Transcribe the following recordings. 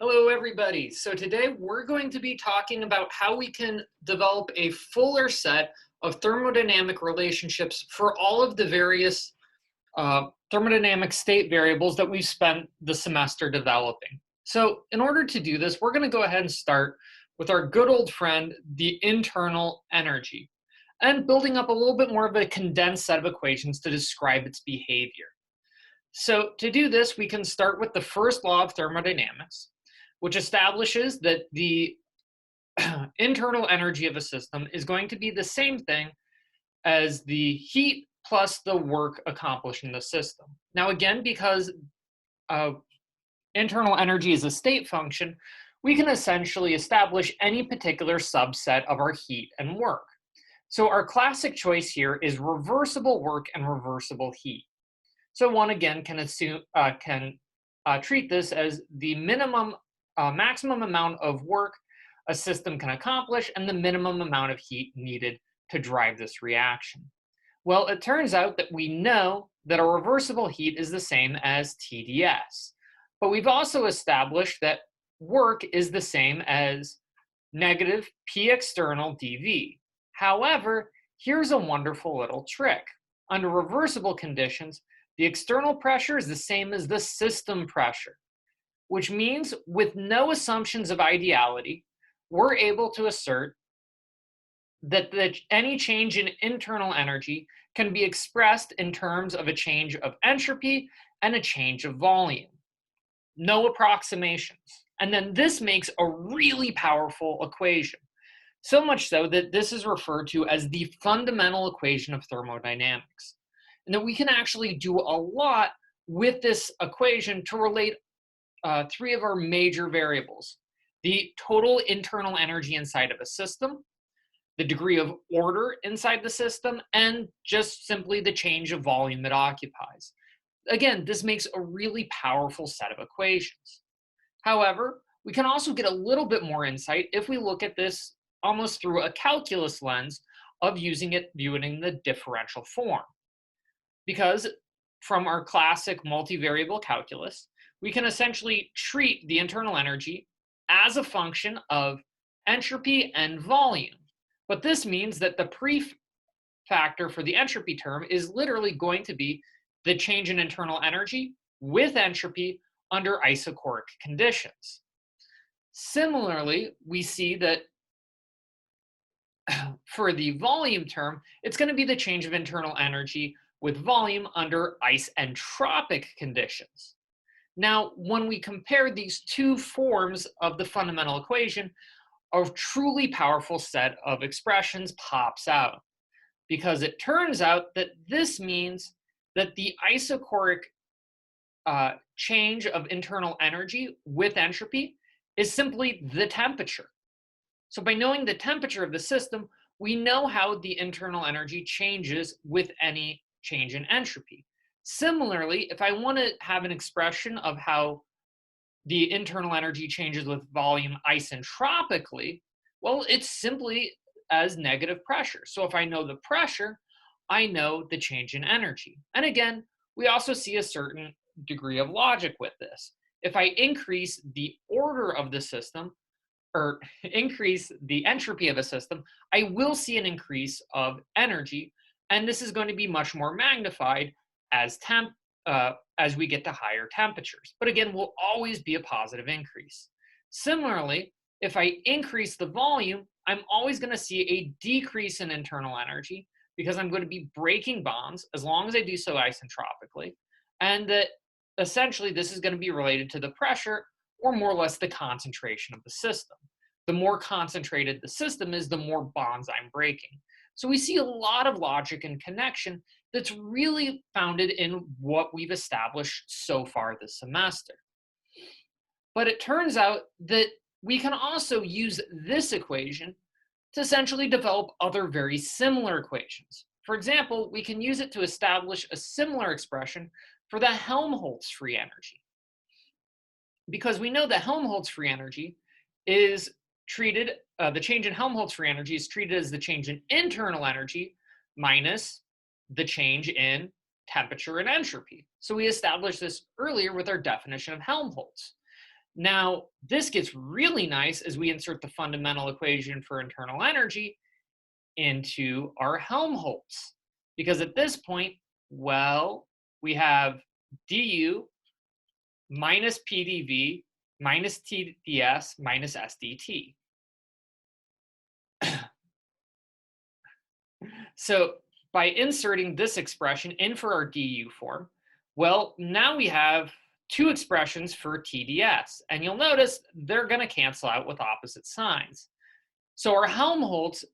Hello, everybody. So today we're going to be talking about how we can develop a fuller set of thermodynamic relationships for all of the various thermodynamic state variables that we've spent the semester developing. So in order to do this, we're going to go ahead and start with our good old friend, the internal energy, and building up a little bit more of a condensed set of equations to describe its behavior. So to do this, we can start with the first law of thermodynamics, which establishes that the internal energy of a system is going to be the same thing as the heat plus the work accomplished in the system. Now, again, because internal energy is a state function, we can essentially establish any particular subset of our heat and work. So our classic choice here is reversible work and reversible heat. So one again can treat this as the maximum amount of work a system can accomplish and the minimum amount of heat needed to drive this reaction. Well, it turns out that we know that a reversible heat is the same as TdS, but we've also established that work is the same as negative P external dV. However, here's a wonderful little trick. Under reversible conditions, the external pressure is the same as the system pressure, which means with no assumptions of ideality, we're able to assert that any change in internal energy can be expressed in terms of a change of entropy and a change of volume. No approximations. And then this makes a really powerful equation. So much so that this is referred to as the fundamental equation of thermodynamics. And that we can actually do a lot with this equation to relate three of our major variables: the total internal energy inside of a system, the degree of order inside the system, and just simply the change of volume it occupies. Again, this makes a really powerful set of equations. However, we can also get a little bit more insight if we look at this almost through a calculus lens of viewing it in the differential form. Because from our classic multivariable calculus, we can essentially treat the internal energy as a function of entropy and volume. But this means that the prefactor for the entropy term is literally going to be the change in internal energy with entropy under isochoric conditions. Similarly, we see that for the volume term, it's going to be the change of internal energy with volume under isentropic conditions. Now, when we compare these two forms of the fundamental equation, a truly powerful set of expressions pops out, because it turns out that this means that the isochoric change of internal energy with entropy is simply the temperature. So by knowing the temperature of the system, we know how the internal energy changes with any change in entropy. Similarly, if I want to have an expression of how the internal energy changes with volume isentropically, well, it's simply as negative pressure. So if I know the pressure, I know the change in energy. And again, we also see a certain degree of logic with this. If I increase the order of the system, or increase the entropy of a system, I will see an increase of energy, and this is going to be much more magnified as we get to higher temperatures. But again, will always be a positive increase. Similarly, if I increase the volume, I'm always going to see a decrease in internal energy, because I'm going to be breaking bonds as long as I do so isentropically, and that essentially this is going to be related to the pressure, or more or less the concentration of the system. The more concentrated the system is, the more bonds I'm breaking. So we see a lot of logic and connection that's really founded in what we've established so far this semester. But it turns out that we can also use this equation to essentially develop other very similar equations. For example, we can use it to establish a similar expression for the Helmholtz free energy. Because we know that Helmholtz free energy is treated, the change in Helmholtz free energy is treated as the change in internal energy minus the change in temperature and entropy. So we established this earlier with our definition of Helmholtz. Now, this gets really nice as we insert the fundamental equation for internal energy into our Helmholtz. Because at this point, well, we have du minus pdv minus tds minus sdt. So by inserting this expression in for our du form, well, now we have two expressions for TDS, and you'll notice they're going to cancel out with opposite signs. So our Helmholtz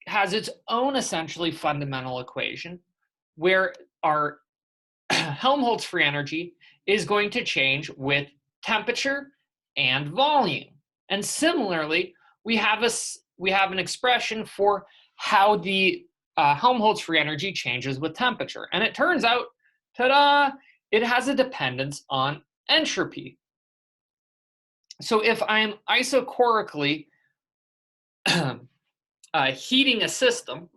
has its own essentially fundamental equation where our Helmholtz free energy is going to change with temperature and volume. And similarly, we have an expression for how the Helmholtz free energy changes with temperature. And it turns out, ta-da, it has a dependence on entropy. So if I'm isochorically heating a system,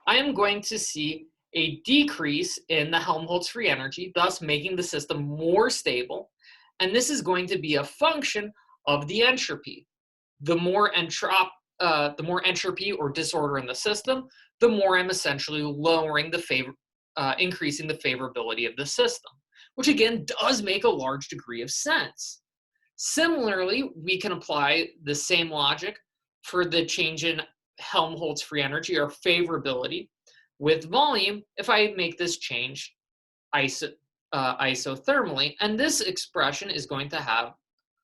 I am going to see a decrease in the Helmholtz free energy, thus making the system more stable. And this is going to be a function of the entropy. The more entropy or disorder in the system, the more I'm essentially lowering increasing the favorability of the system, which again does make a large degree of sense. Similarly, we can apply the same logic for the change in Helmholtz free energy or favorability with volume if I make this change isothermally. And this expression is going to have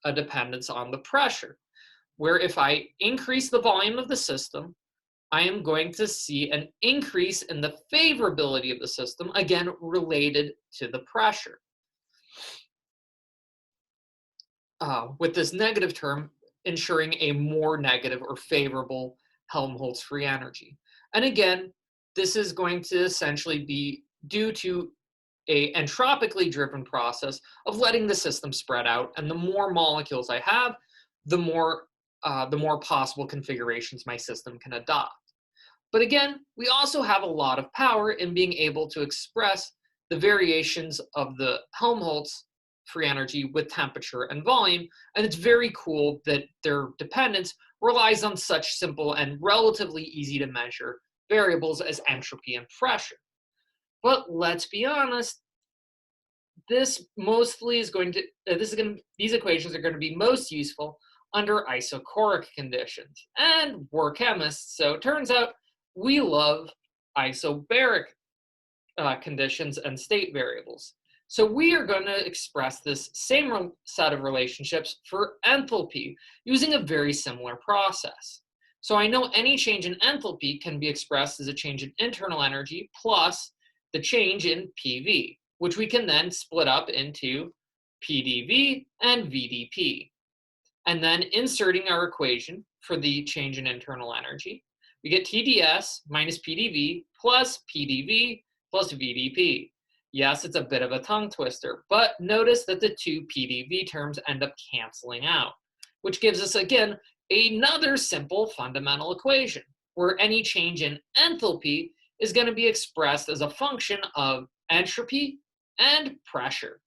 a dependence on the pressure, where if I increase the volume of the system, I am going to see an increase in the favorability of the system, again, related to the pressure. With this negative term ensuring a more negative or favorable Helmholtz free energy. And again, this is going to essentially be due to an entropically driven process of letting the system spread out. And the more molecules I have, the more possible configurations my system can adopt. But again, we also have a lot of power in being able to express the variations of the Helmholtz free energy with temperature and volume. And it's very cool that their dependence relies on such simple and relatively easy to measure variables as entropy and pressure. But let's be honest, these equations are going to be most useful under isochoric conditions. And we're chemists, so it turns out we love isobaric conditions and state variables. So we are going to express this same set of relationships for enthalpy using a very similar process. So I know any change in enthalpy can be expressed as a change in internal energy plus the change in PV, which we can then split up into PdV and VdP. And then inserting our equation for the change in internal energy, we get TdS minus PdV plus PdV plus VdP. Yes, it's a bit of a tongue twister, but notice that the two PdV terms end up canceling out, which gives us, again, another simple fundamental equation, where any change in enthalpy is going to be expressed as a function of entropy and pressure.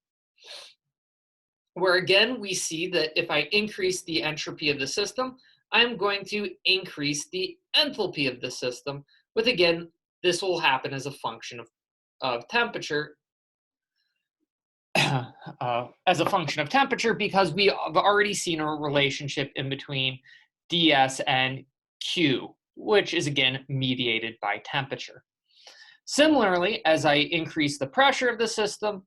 Where again, we see that if I increase the entropy of the system, I'm going to increase the enthalpy of the system, with again, this will happen as a function of temperature, because we have already seen a relationship in between ds and q, which is again mediated by temperature. Similarly, as I increase the pressure of the system,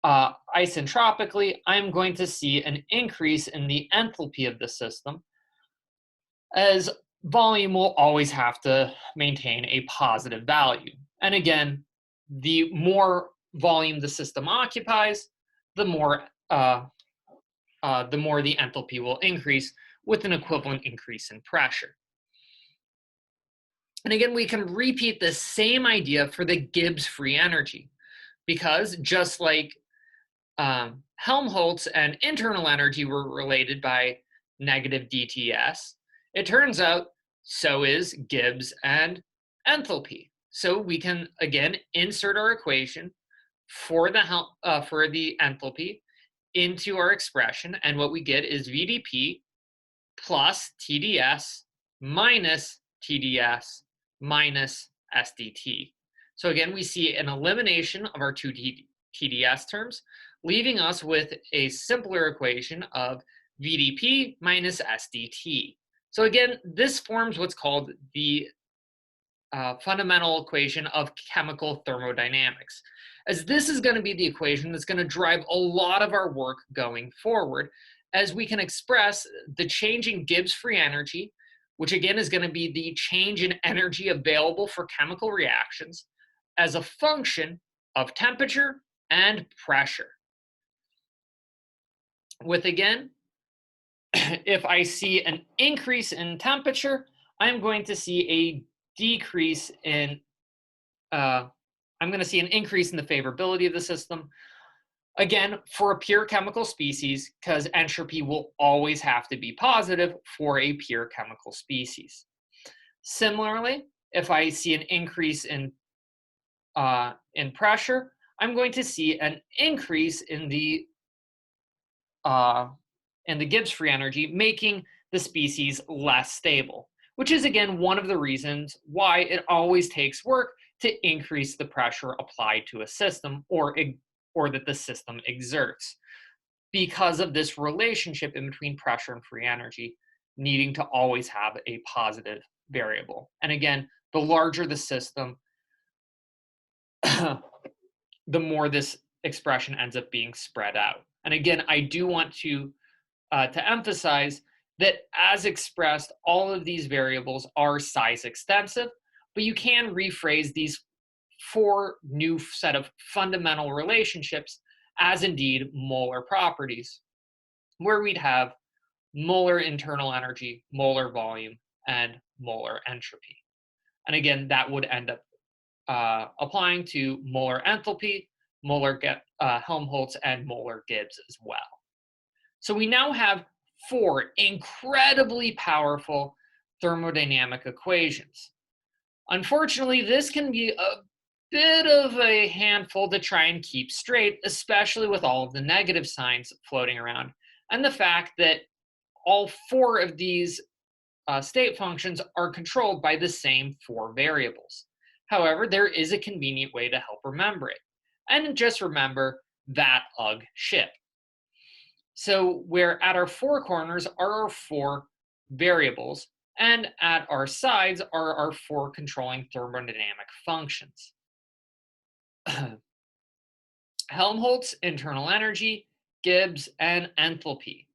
isentropically, I'm going to see an increase in the enthalpy of the system, as volume will always have to maintain a positive value. And again, the more volume the system occupies, the more the enthalpy will increase, with an equivalent increase in pressure. And again, we can repeat the same idea for the Gibbs free energy, because just like Helmholtz and internal energy were related by negative dTs, it turns out so is Gibbs and enthalpy. So we can again insert our equation for the enthalpy into our expression, and what we get is VDP plus TDS minus TDS minus SDT. So again, we see an elimination of our two TDS terms, leaving us with a simpler equation of VDP minus SDT. So again, this forms what's called the fundamental equation of chemical thermodynamics, as this is going to be the equation that's going to drive a lot of our work going forward, as we can express the change in Gibbs free energy, which again is going to be the change in energy available for chemical reactions, as a function of temperature and pressure. With again, if I see an increase in temperature, I'm going to see a decrease in, I'm going to see an increase in the favorability of the system. Again, for a pure chemical species, because entropy will always have to be positive for a pure chemical species. Similarly, if I see an increase in pressure, I'm going to see an increase in the Gibbs free energy, making the species less stable, which is again one of the reasons why it always takes work to increase the pressure applied to a system, or that the system exerts, because of this relationship in between pressure and free energy needing to always have a positive variable. And again, the larger the system, the more this expression ends up being spread out. And again, I do want to emphasize that as expressed, all of these variables are size extensive, but you can rephrase these four new set of fundamental relationships as indeed molar properties, where we'd have molar internal energy, molar volume, and molar entropy. And again, that would end up applying to molar enthalpy, molar Helmholtz, and molar Gibbs as well. So we now have four incredibly powerful thermodynamic equations. Unfortunately, this can be a bit of a handful to try and keep straight, especially with all of the negative signs floating around, and the fact that all four of these state functions are controlled by the same four variables. However, there is a convenient way to help remember it. And just remember that UG ship. So where at our four corners are our four variables, and at our sides are our four controlling thermodynamic functions. Helmholtz, internal energy, Gibbs, and enthalpy.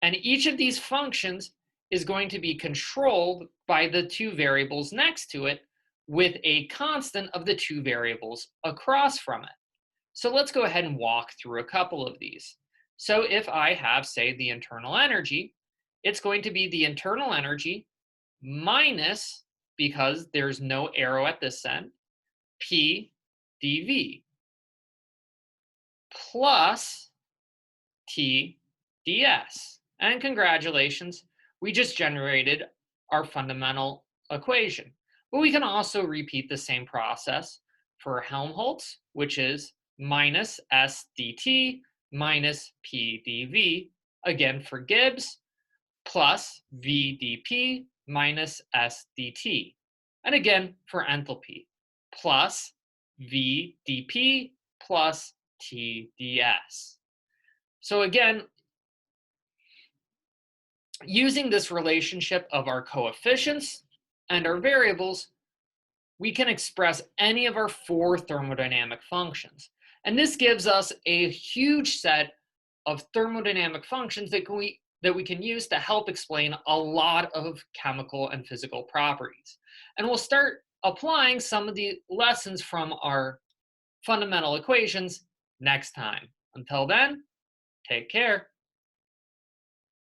And each of these functions is going to be controlled by the two variables next to it, with a constant of the two variables across from it. So let's go ahead and walk through a couple of these. So if I have, say, the internal energy, it's going to be the internal energy minus, because there's no arrow at this end, P dV, plus T ds. And congratulations, we just generated our fundamental equation. But we can also repeat the same process for Helmholtz, which is minus S dt minus P dV, again for Gibbs, plus V dP minus S dt. And again for enthalpy, plus V dP plus T ds. So again, using this relationship of our coefficients and our variables, we can express any of our four thermodynamic functions. And this gives us a huge set of thermodynamic functions that we can use to help explain a lot of chemical and physical properties. And we'll start applying some of the lessons from our fundamental equations next time. Until then, take care.